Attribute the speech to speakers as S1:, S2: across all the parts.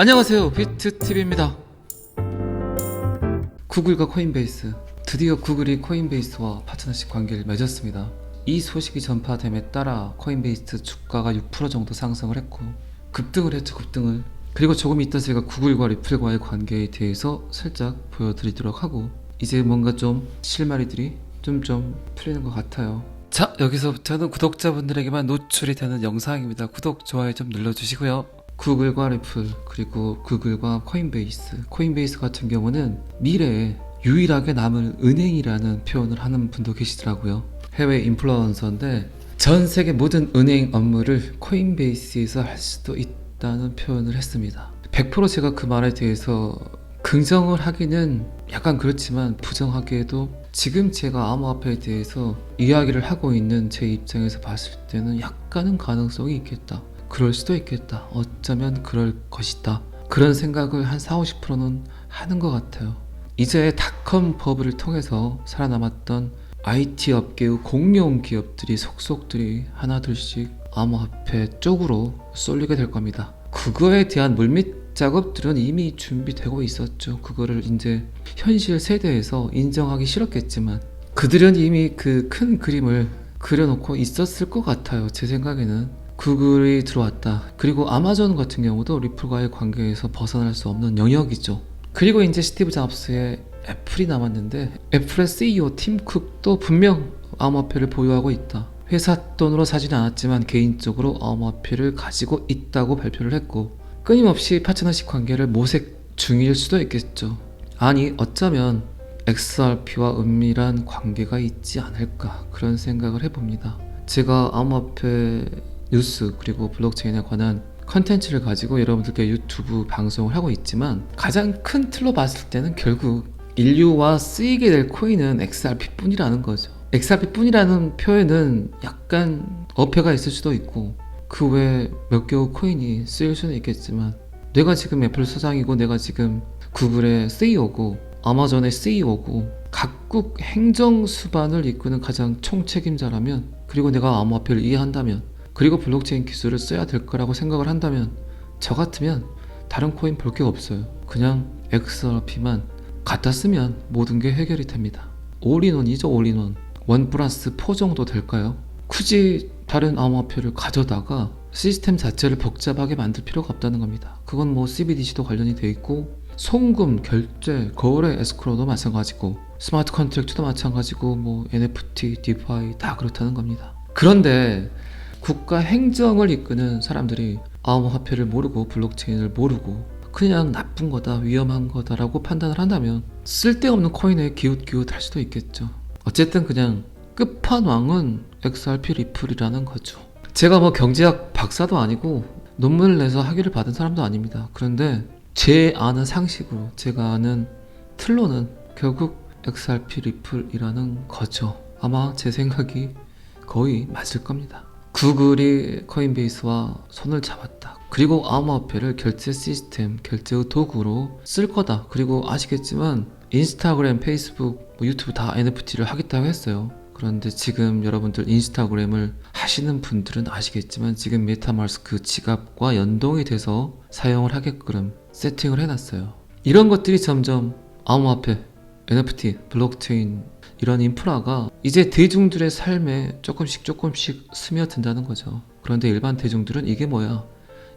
S1: 안녕하세요, 비트TV입니다. 구글과 코인베이스, 드디어 구글이 코인베이스와 파트너십 관계를 맺었습니다. 이 소식이 전파됨에 따라 코인베이스 주가가 6% 정도 상승을 했고 급등을 했죠. 급등을. 그리고 조금 이따 제가 구글과 리플과의 관계에 대해서 살짝 보여드리도록 하고, 이제 뭔가 좀 실마리들이 좀 풀리는 것 같아요. 자, 여기서부터는 구독자분들에게만 노출이 되는 영상입니다. 구독, 좋아요 좀 눌러주시고요. 구글과 리플, 그리고 구글과 코인베이스 같은 경우는 미래에 유일하게 남을 은행이라는 표현을 하는 분도 계시더라고요. 해외 인플루언서인데 전 세계 모든 은행 업무를 코인베이스에서 할 수도 있다는 표현을 했습니다. 100% 제가 그 말에 대해서 긍정을 하기는 약간 그렇지만 부정하기에도 지금 제가 암호화폐에 대해서 이야기를 하고 있는 제 입장에서 봤을 때는 약간은 가능성이 있겠다. 그럴 수도 있겠다. 어쩌면 그럴 것이다. 그런 생각을 한 40-50%는 하는 것 같아요. 이제 닷컴 버블을 통해서 살아남았던 IT 업계의 공룡 기업들이 속속들이 하나둘씩 암호화폐 쪽으로 쏠리게 될 겁니다. 그거에 대한 물밑 작업들은 이미 준비되고 있었죠. 그거를 이제 현실 세대에서 인정하기 싫었겠지만 그들은 이미 그 큰 그림을 그려놓고 있었을 것 같아요. 제 생각에는. 구글이 들어왔다. 그리고 아마존 같은 경우도 리플과의 관계에서 벗어날 수 없는 영역이죠. 그리고 이제 스티브 잡스의 애플이 남았는데 애플의 CEO 팀 쿡도 분명 암호화폐를 보유하고 있다. 회사 돈으로 사지는 않았지만 개인적으로 암호화폐를 가지고 있다고 발표를 했고, 끊임없이 파트너십 관계를 모색 중일 수도 있겠죠. 아니, 어쩌면 XRP와 은밀한 관계가 있지 않을까, 그런 생각을 해봅니다. 제가 암호화폐 뉴스 그리고 블록체인에 관한 컨텐츠를 가지고 여러분들께 유튜브 방송을 하고 있지만 가장 큰 틀로 봤을 때는 결국 인류와 쓰이게 될 코인은 XRP 뿐이라는 거죠. XRP 뿐이라는 표현은 약간 어폐가 있을 수도 있고 그 외에 몇 개의 코인이 쓰일 수는 있겠지만, 내가 지금 애플 사장이고 내가 지금 구글의 CEO고 아마존의 CEO고 각국 행정수반을 이끄는 가장 총책임자라면, 그리고 내가 암호화폐를 이해한다면, 그리고 블록체인 기술을 써야 될 거라고 생각을 한다면, 저 같으면 다른 코인 볼 게 없어요. 그냥 XRP만 갖다 쓰면 모든 게 해결이 됩니다. 올인원이죠. 올인원. 1+4 정도 될까요? 굳이 다른 암호화폐를 가져다가 시스템 자체를 복잡하게 만들 필요가 없다는 겁니다. 그건 뭐 CBDC도 관련이 돼 있고 송금, 결제, 거래, 에스크로도 마찬가지고 스마트 컨트랙트도 마찬가지고 뭐 NFT, 디파이 다 그렇다는 겁니다. 그런데 국가 행정을 이끄는 사람들이 암호화폐를 모르고 블록체인을 모르고 그냥 나쁜 거다, 위험한 거다라고 판단을 한다면 쓸데없는 코인에 기웃기웃할 수도 있겠죠. 어쨌든 그냥 끝판왕은 XRP 리플이라는 거죠. 제가 뭐 경제학 박사도 아니고 논문을 내서 학위를 받은 사람도 아닙니다. 그런데 제 아는 상식으로, 제가 아는 틀로는 결국 XRP 리플이라는 거죠. 아마 제 생각이 거의 맞을 겁니다. 구글이 코인베이스와 손을 잡았다. 그리고 암호화폐를 결제 시스템, 결제의 도구로 쓸 거다. 그리고 아시겠지만 인스타그램, 페이스북, 유튜브 다 NFT를 하겠다고 했어요. 그런데 지금 여러분들 인스타그램을 하시는 분들은 아시겠지만 지금 메타마스크 지갑과 연동이 돼서 사용을 하게끔 세팅을 해놨어요. 이런 것들이 점점 암호화폐, NFT, 블록체인 이런 인프라가 이제 대중들의 삶에 조금씩 스며든다는 거죠. 그런데 일반 대중들은 이게 뭐야?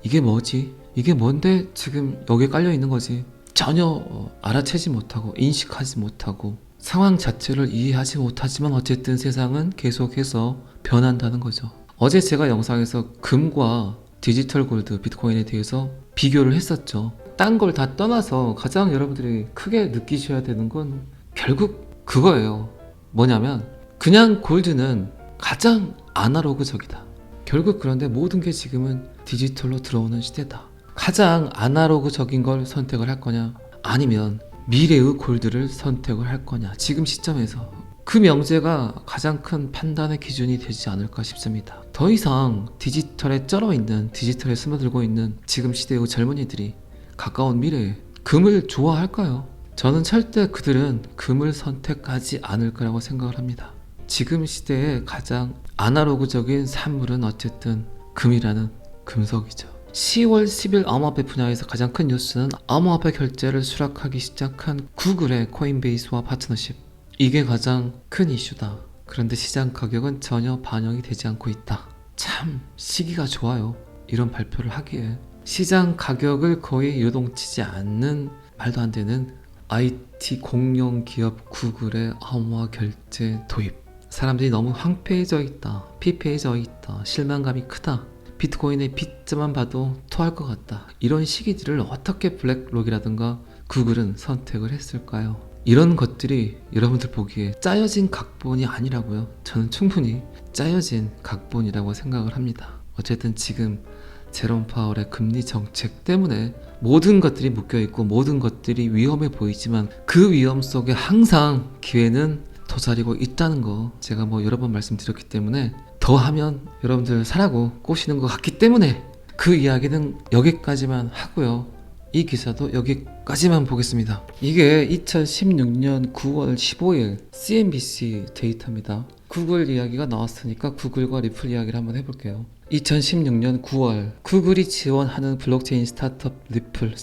S1: 이게 뭐지? 이게 뭔데 지금 여기에 깔려 있는 거지? 전혀 알아채지 못하고 인식하지 못하고 상황 자체를 이해하지 못하지만 어쨌든 세상은 계속해서 변한다는 거죠. 어제 제가 영상에서 금과 디지털 골드, 비트코인에 대해서 비교를 했었죠. 딴 걸 다 떠나서 가장 여러분들이 크게 느끼셔야 되는 건 결국 그거예요. 뭐냐면 그냥 골드는 가장 아날로그적이다. 결국 그런데 모든 게 지금은 디지털로 들어오는 시대다. 가장 아날로그적인 걸 선택을 할 거냐, 아니면 미래의 골드를 선택을 할 거냐, 지금 시점에서 그 명제가 가장 큰 판단의 기준이 되지 않을까 싶습니다. 더 이상 디지털에 쩔어있는, 디지털에 스며들고 있는 지금 시대의 젊은이들이 가까운 미래에 금을 좋아할까요? 저는 절대 그들은 금을 선택하지 않을 거라고 생각을 합니다. 지금 시대의 가장 아날로그적인 산물은 어쨌든 금이라는 금속이죠. 10월 10일 암호화폐 분야에서 가장 큰 뉴스는 암호화폐 결제를 수락하기 시작한 구글의 코인베이스와 파트너십. 이게 가장 큰 이슈다. 그런데 시장 가격은 전혀 반영이 되지 않고 있다. 참 시기가 좋아요. 이런 발표를 하기에. 시장 가격을 거의 요동치지 않는 말도 안 되는 IT 공룡 기업 구글의 암호화 결제 도입. 사람들이 너무 황폐해져 있다. 피폐해져 있다. 실망감이 크다. 비트코인의 빗자만 봐도 토할 것 같다. 이런 시기들을 어떻게 블랙록이라든가 구글은 선택을 했을까요? 이런 것들이 여러분들 보기에 짜여진 각본이 아니라고요. 저는 충분히 짜여진 각본이라고 생각을 합니다. 어쨌든 지금 제롬 파월의 금리 정책 때문에 모든 것들이 묶여있고 모든 것들이 위험해 보이지만 그 위험 속에 항상 기회는 도사리고 있다는 거 제가 여러 번 말씀드렸기 때문에 더 하면 여러분들 사라고 꼬시는 것 같기 때문에 그 이야기는 여기까지만 하고요. 이 기사도 여기까지만 보겠습니다. 이게 2016년 9월 15일 CNBC 데이터입니다. 구글 이야기가 나왔으니까 구글과 리플 이야기를 한번 해볼게요. 2016년 9월 구글이 지원하는 블록체인 스타트업 리플.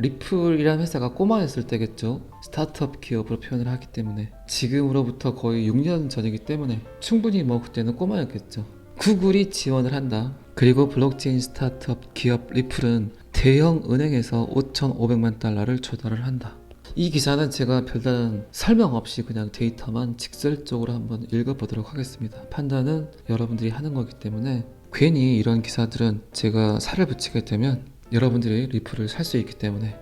S1: 리플이라는 회사가 꼬마였을 때겠죠. 스타트업 기업으로 표현을 하기 때문에 지금으로부터 거의 6년 전이기 때문에 충분히 그때는 꼬마였겠죠. 구글이 지원을 한다. 그리고 블록체인 스타트업 기업 리플은 대형 은행에서 5,500만 달러를 조달을 한다. 이 기사는 제가 별다른 설명 없이 그냥 데이터만 직설적으로 한번 읽어보도록 하겠습니다. 판단은 여러분들이 하는 거기 때문에 괜히 이런 기사들은 제가 살을 붙이게 되면 여러분들이 리플을 살 수 있기 때문에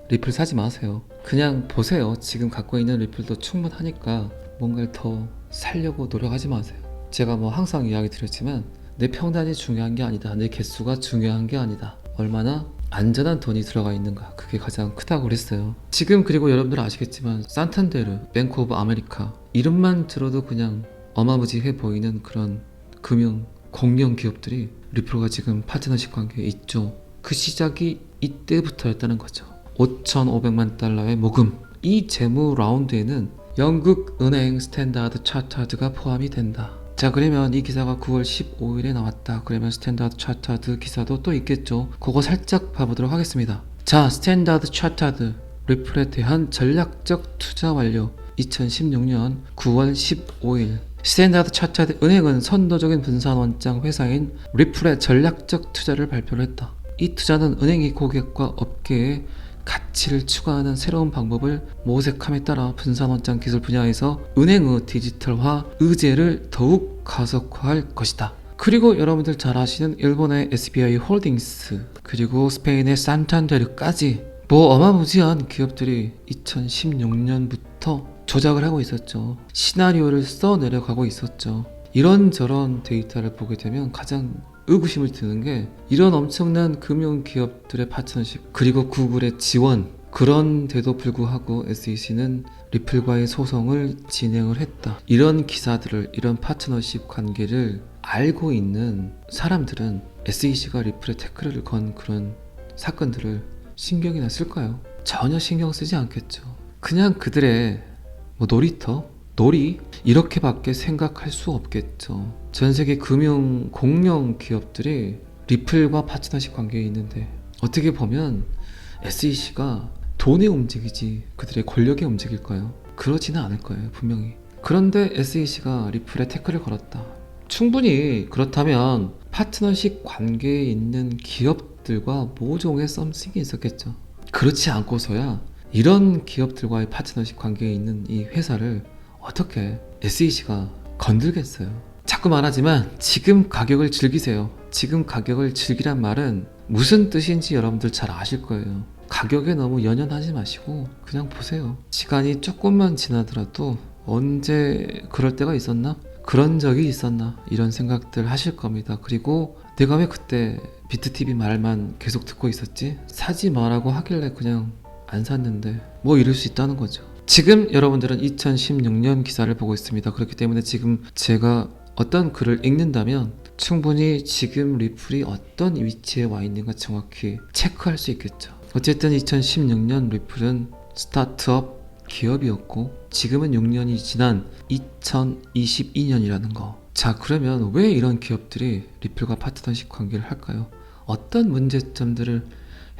S1: 리플 사지 마세요. 그냥 보세요. 지금 갖고 있는 리플도 충분하니까 뭔가를 더 살려고 노력하지 마세요. 제가 항상 이야기 드렸지만 내 평단이 중요한 게 아니다. 내 개수가 중요한 게 아니다. 얼마나 안전한 돈이 들어가 있는가, 그게 가장 크다고 그랬어요. 지금 그리고 여러분들 아시겠지만 산탄데르, 뱅크 오브 아메리카 이름만 들어도 그냥 어마무지해 보이는 그런 금융 공룡 기업들이 리플과 지금 파트너십 관계에 있죠. 그 시작이 이때부터였다는 거죠. 5,500만 달러의 모금. 이 재무 라운드에는 영국 은행 스탠다드 차터드가 포함이 된다. 자, 그러면 이 기사가 9월 15일에 나왔다. 그러면 스탠다드 차터드 기사도 또 있겠죠. 그거 살짝 봐보도록 하겠습니다. 자, 스탠다드 차터드 리플에 대한 전략적 투자 완료. 2016년 9월 15일 스탠다드 차터드 은행은 선도적인 분산 원장 회사인 리플의 전략적 투자를 발표를 했다. 이 투자는 은행이 고객과 업계에 가치를 추가하는 새로운 방법을 모색함에 따라 분산원장 기술 분야에서 은행의 디지털화 의제를 더욱 가속화할 것이다. 그리고 여러분들 잘 아시는 일본의 SBI 홀딩스 그리고 스페인의 산탄데르까지 어마무지한 기업들이 2016년부터 조작을 하고 있었죠. 시나리오를 써내려가고 있었죠. 이런저런 데이터를 보게 되면 가장 의구심을 드는 게 이런 엄청난 금융기업들의 파트너십 그리고 구글의 지원, 그런데도 불구하고 SEC는 리플과의 소송을 진행을 했다. 이런 기사들을, 이런 파트너십 관계를 알고 있는 사람들은 SEC가 리플에 태클을 건 그런 사건들을 신경이나 쓸까요? 전혀 신경 쓰지 않겠죠. 그냥 그들의 놀이 이렇게밖에 생각할 수 없겠죠. 전 세계 금융 공룡 기업들이 리플과 파트너십 관계에 있는데 어떻게 보면 SEC가 돈에 움직이지 그들의 권력에 움직일까요? 그러지는 않을 거예요, 분명히. 그런데 SEC가 리플에 태클을 걸었다. 충분히 그렇다면 파트너십 관계에 있는 기업들과 모종의 썸씽이 있었겠죠. 그렇지 않고서야 이런 기업들과의 파트너십 관계에 있는 이 회사를 어떻게 SEC가 건들겠어요. 자꾸 말하지만 지금 가격을 즐기세요. 지금 가격을 즐기란 말은 무슨 뜻인지 여러분들 잘 아실 거예요. 가격에 너무 연연하지 마시고 그냥 보세요. 시간이 조금만 지나더라도 언제 그럴 때가 있었나? 그런 적이 있었나? 이런 생각들 하실 겁니다. 그리고 내가 왜 그때 비트TV 말만 계속 듣고 있었지? 사지 마라고 하길래 그냥 안 샀는데 이럴 수 있다는 거죠. 지금 여러분들은 2016년 기사를 보고 있습니다. 그렇기 때문에 지금 제가 어떤 글을 읽는다면 충분히 지금 리플이 어떤 위치에 와 있는가 정확히 체크할 수 있겠죠. 어쨌든 2016년 리플은 스타트업 기업이었고 지금은 6년이 지난 2022년이라는 거. 자, 그러면 왜 이런 기업들이 리플과 파트너십 관계를 할까요? 어떤 문제점들을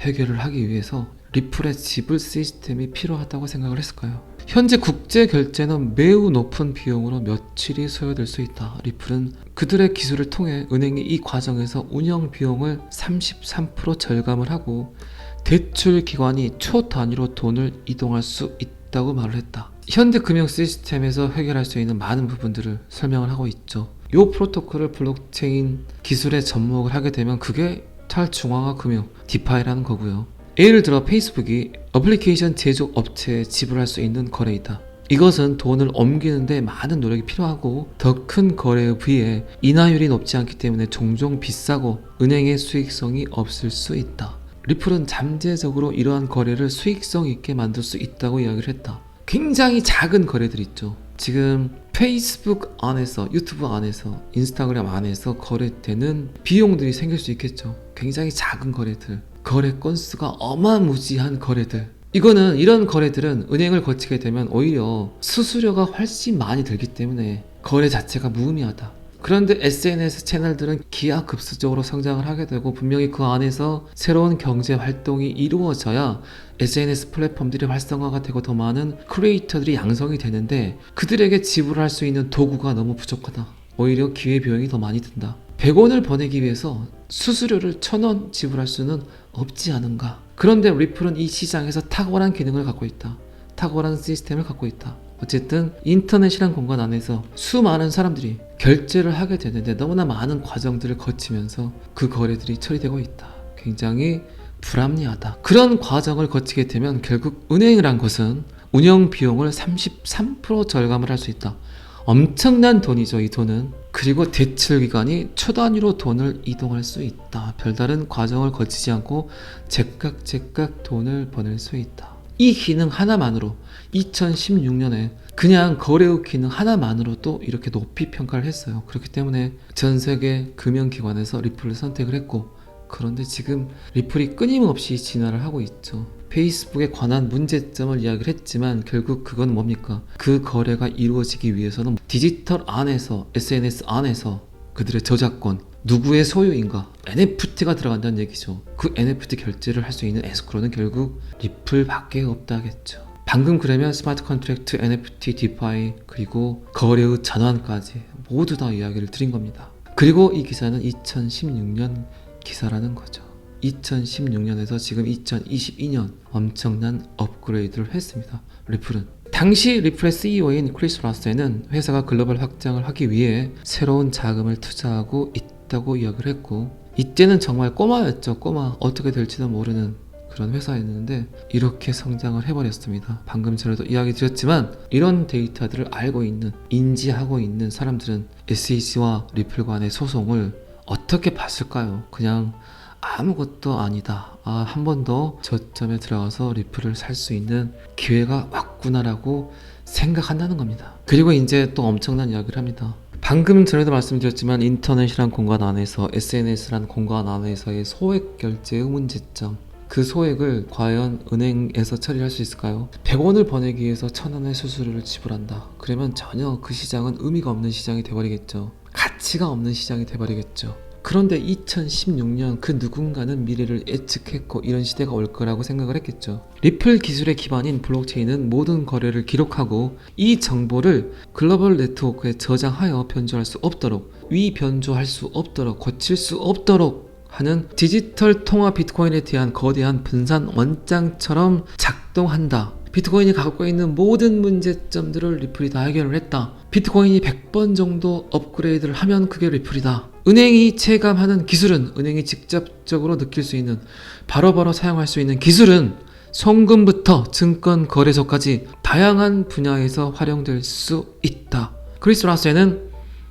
S1: 해결을 하기 위해서 리플의 지불 시스템이 필요하다고 생각을 했을까요? 현재 국제 결제는 매우 높은 비용으로 며칠이 소요될 수 있다. 리플은 그들의 기술을 통해 은행이 이 과정에서 운영 비용을 33% 절감을 하고 대출 기관이 초 단위로 돈을 이동할 수 있다고 말을 했다. 현대 금융 시스템에서 해결할 수 있는 많은 부분들을 설명을 하고 있죠. 이 프로토콜을 블록체인 기술에 접목을 하게 되면 그게 탈중앙화 금융, 디파이라는 거고요. 예를 들어 페이스북이 어플리케이션 제조 업체에 지불할 수 있는 거래이다. 이것은 돈을 옮기는데 많은 노력이 필요하고 더 큰 거래에 비해 인하율이 높지 않기 때문에 종종 비싸고 은행의 수익성이 없을 수 있다. 리플은 잠재적으로 이러한 거래를 수익성 있게 만들 수 있다고 이야기를 했다. 굉장히 작은 거래들 있죠. 지금 페이스북 안에서, 유튜브 안에서, 인스타그램 안에서 거래되는 비용들이 생길 수 있겠죠. 굉장히 작은 거래들, 거래 건수가 어마무지한 거래들. 이런 거래들은 은행을 거치게 되면 오히려 수수료가 훨씬 많이 들기 때문에 거래 자체가 무의미하다. 그런데 SNS 채널들은 기하급수적으로 성장을 하게 되고 분명히 그 안에서 새로운 경제 활동이 이루어져야 SNS 플랫폼들이 활성화가 되고 더 많은 크리에이터들이 양성이 되는데 그들에게 지불할 수 있는 도구가 너무 부족하다. 오히려 기회비용이 더 많이 든다. 100원을 보내기 위해서 수수료를 1000원 지불할 수는 없지 않은가. 그런데 리플은 이 시장에서 탁월한 기능을 갖고 있다. 탁월한 시스템을 갖고 있다. 어쨌든 인터넷이란 공간 안에서 수많은 사람들이 결제를 하게 되는데 너무나 많은 과정들을 거치면서 그 거래들이 처리되고 있다. 굉장히 불합리하다. 그런 과정을 거치게 되면 결국 은행이란 것은 운영 비용을 33% 절감을 할 수 있다. 엄청난 돈이죠, 이 돈은. 그리고 대출 기관이 초 단위로 돈을 이동할 수 있다. 별다른 과정을 거치지 않고 제깍제깍 돈을 보낼 수 있다. 이 기능 하나만으로 2016년에 그냥 거래의 기능 하나만으로도 이렇게 높이 평가를 했어요. 그렇기 때문에 전 세계 금융기관에서 리플을 선택을 했고, 그런데 지금 리플이 끊임없이 진화를 하고 있죠. 페이스북에 관한 문제점을 이야기를 했지만 결국 그건 뭡니까? 그 거래가 이루어지기 위해서는 디지털 안에서, SNS 안에서 그들의 저작권, 누구의 소유인가, NFT가 들어간다는 얘기죠. 그 NFT 결제를 할 수 있는 에스크로는 결국 리플밖에 없다겠죠. 방금 그러면 스마트 컨트랙트, NFT, 디파이, 그리고 거래의 전환까지 모두 다 이야기를 드린 겁니다. 그리고 이 기사는 2016년 기사라는 거죠. 2016년에서 지금 2022년 엄청난 업그레이드를 했습니다. 리플은. 당시 리플의 CEO인 크리스 라스에는 회사가 글로벌 확장을 하기 위해 새로운 자금을 투자하고 있다고 이야기를 했고, 이때는 정말 꼬마였죠. 꼬마. 어떻게 될지도 모르는 그런 회사였는데 이렇게 성장을 해버렸습니다. 방금 전에도 이야기 드렸지만 이런 데이터들을 알고 있는, 인지하고 있는 사람들은 SEC와 리플 간의 소송을 어떻게 봤을까요? 그냥 아무것도 아니다. 한 번 더 저점에 들어가서 리플을 살 수 있는 기회가 왔구나라고 생각한다는 겁니다. 그리고 이제 또 엄청난 이야기를 합니다. 방금 전에도 말씀드렸지만 인터넷이란 공간 안에서, SNS란 공간 안에서의 소액 결제의 문제점, 그 소액을 과연 은행에서 처리할 수 있을까요? 100원을 보내기 위해서 1000원의 수수료를 지불한다. 그러면 전혀 그 시장은 의미가 없는 시장이 돼버리겠죠. 가치가 없는 시장이 돼버리겠죠. 그런데 2016년 그 누군가는 미래를 예측했고 이런 시대가 올 거라고 생각을 했겠죠. 리플 기술의 기반인 블록체인은 모든 거래를 기록하고 이 정보를 글로벌 네트워크에 저장하여 변조할 수 없도록, 위변조할 수 없도록, 고칠 수 없도록 하는 디지털 통화 비트코인에 대한 거대한 분산 원장처럼 작동한다. 비트코인이 갖고 있는 모든 문제점들을 리플이 다 해결을 했다. 비트코인이 100번 정도 업그레이드를 하면 그게 리플이다. 은행이 체감하는 기술은, 은행이 직접적으로 느낄 수 있는, 바로바로 사용할 수 있는 기술은 송금부터 증권 거래소까지 다양한 분야에서 활용될 수 있다. 크리스 라스에는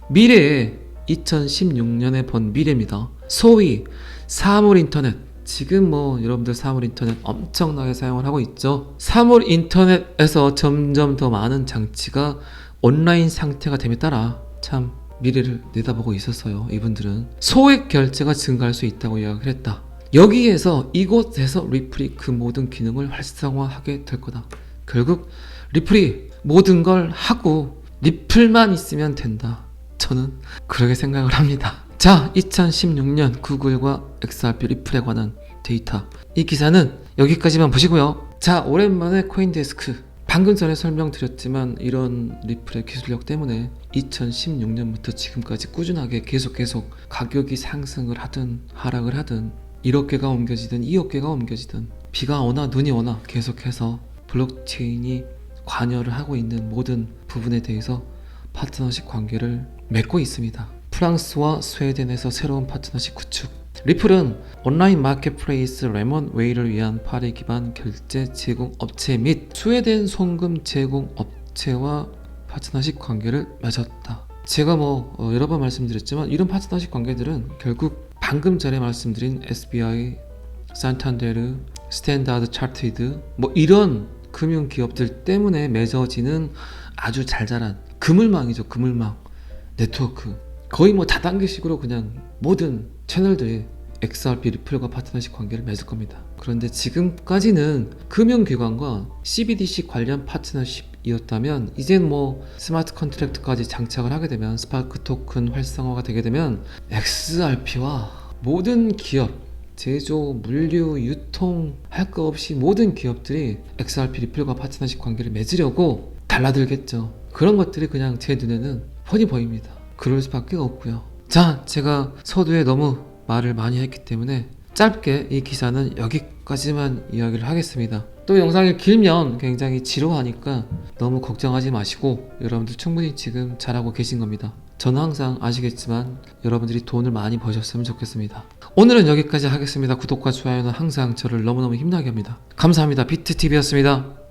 S1: 미래에 2016년에 본 미래입니다. 소위 사물 인터넷, 지금 여러분들 사물 인터넷 엄청나게 사용을 하고 있죠. 사물 인터넷에서 점점 더 많은 장치가 온라인 상태가 됨에 따라 참 미래를 내다보고 있었어요. 이분들은 소액 결제가 증가할 수 있다고 이야기를 했다. 여기에서, 이곳에서 리플이 그 모든 기능을 활성화하게 될 거다. 결국 리플이 모든 걸 하고 리플만 있으면 된다. 저는 그렇게 생각을 합니다. 자, 자, 2016년 구글과 XRP 리플에 관한 데이터. 이 기사는 여기까지만 보시고요. 자, 오랜만에 코인데스크. 방금 전에 설명드렸지만 이런 리플의 기술력 때문에 2016년부터 지금까지 꾸준하게 계속 가격이 상승을 하든 하락을 하든 1억 개가 옮겨지든 2억 개가 옮겨지든 비가 오나 눈이 오나 계속해서 블록체인이 관여를 하고 있는 모든 부분에 대해서 파트너십 관계를 맺고 있습니다. 프랑스와 스웨덴에서 새로운 파트너십 구축. 리플은 온라인 마켓플레이스 레몬웨이를 위한 파리 기반 결제 제공 업체 및 스웨덴 송금 제공 업체와 파트너십 관계를 맺었다. 제가 여러 번 말씀드렸지만 이런 파트너십 관계들은 결국 방금 전에 말씀드린 SBI, 산탄데르, 스탠다드 차티드 이런 금융 기업들 때문에 맺어지는 아주 잘 자란 그물망이죠. 그물망 네트워크. 거의 다단계식으로 그냥 모든 채널들이 XRP 리플과 파트너십 관계를 맺을 겁니다. 그런데 지금까지는 금융기관과 CBDC 관련 파트너십이었다면 이젠 스마트 컨트랙트까지 장착을 하게 되면 스파크 토큰 활성화가 되게 되면 XRP와 모든 기업 제조, 물류, 유통 할 거 없이 모든 기업들이 XRP 리플과 파트너십 관계를 맺으려고 달라들겠죠. 그런 것들이 그냥 제 눈에는 뻔히 보입니다. 그럴 수밖에 없고요. 자, 제가 서두에 너무 말을 많이 했기 때문에 짧게 이 기사는 여기까지만 이야기를 하겠습니다. 또 영상이 길면 굉장히 지루하니까 너무 걱정하지 마시고 여러분들 충분히 지금 잘하고 계신 겁니다. 저는 항상 아시겠지만 여러분들이 돈을 많이 버셨으면 좋겠습니다. 오늘은 여기까지 하겠습니다. 구독과 좋아요는 항상 저를 너무너무 힘나게 합니다. 감사합니다. 비트TV였습니다.